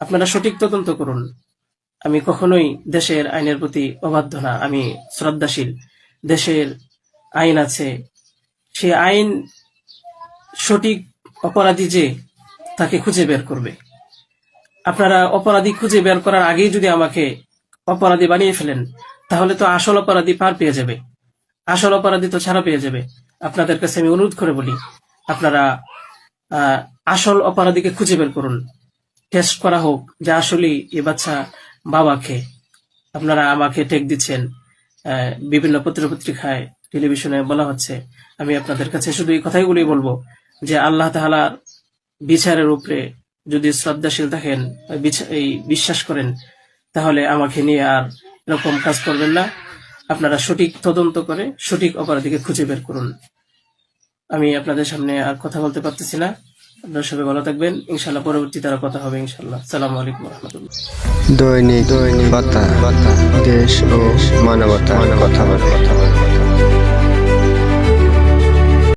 আপনারা সঠিক তদন্ত করুন। আমি কখনোই দেশের আইনের প্রতি অবাধ্য না, আমি শ্রদ্ধাশীল। দেশের আইন আছে, সে আইন সঠিক অপরাধী যে তাকে খুঁজে বের করবে। আপনারা অপরাধী খুঁজে বের করার আগেই যদি আমাকে অপরাধী বানিয়ে ফেলেন, তাহলে তো আসল অপরাধী পার পেয়ে যাবে, আসল অপরাধী তো ছাড়া পেয়ে যাবে। আপনাদের কাছে আমি অনুরোধ করে বলি, আপনারা আসল অপরাধীকে খুঁজে বের করুন। টেস্ট করা হোক যে আসলেই এ বাচ্চা বাবাকে। আপনারা আমাকে টেক দিচ্ছেন, বিভিন্ন পত্রিকায় টেলিভিশনে বলা হচ্ছে। আমি আপনাদের কাছে শুধু এই কথাগুলোই বলবো যে আল্লাহ তাআলার বিচারের উপরে যদি শ্রদ্ধাশীল থাকেন, এই বিশ্বাস করেন, তাহলে আমাকে নিয়ে আর এরকম কাজ করবেন না। আপনারা সঠিক তদন্ত করে সঠিক অপরাধীকে খুঁজে বের করুন। আমি আপনাদের সামনে আর কথা বলতে পারতেছি না। আপনারা সবাই ভালো থাকবেন, ইনশাল্লাহ পরবর্তীতে আরো কথা হবে ইনশাল্লাহ। আসসালামু আলাইকুম ওয়া রাহমাতুল্লাহ। দৈনিক বার্তা, দেশ ও মানবতার কথা বলে।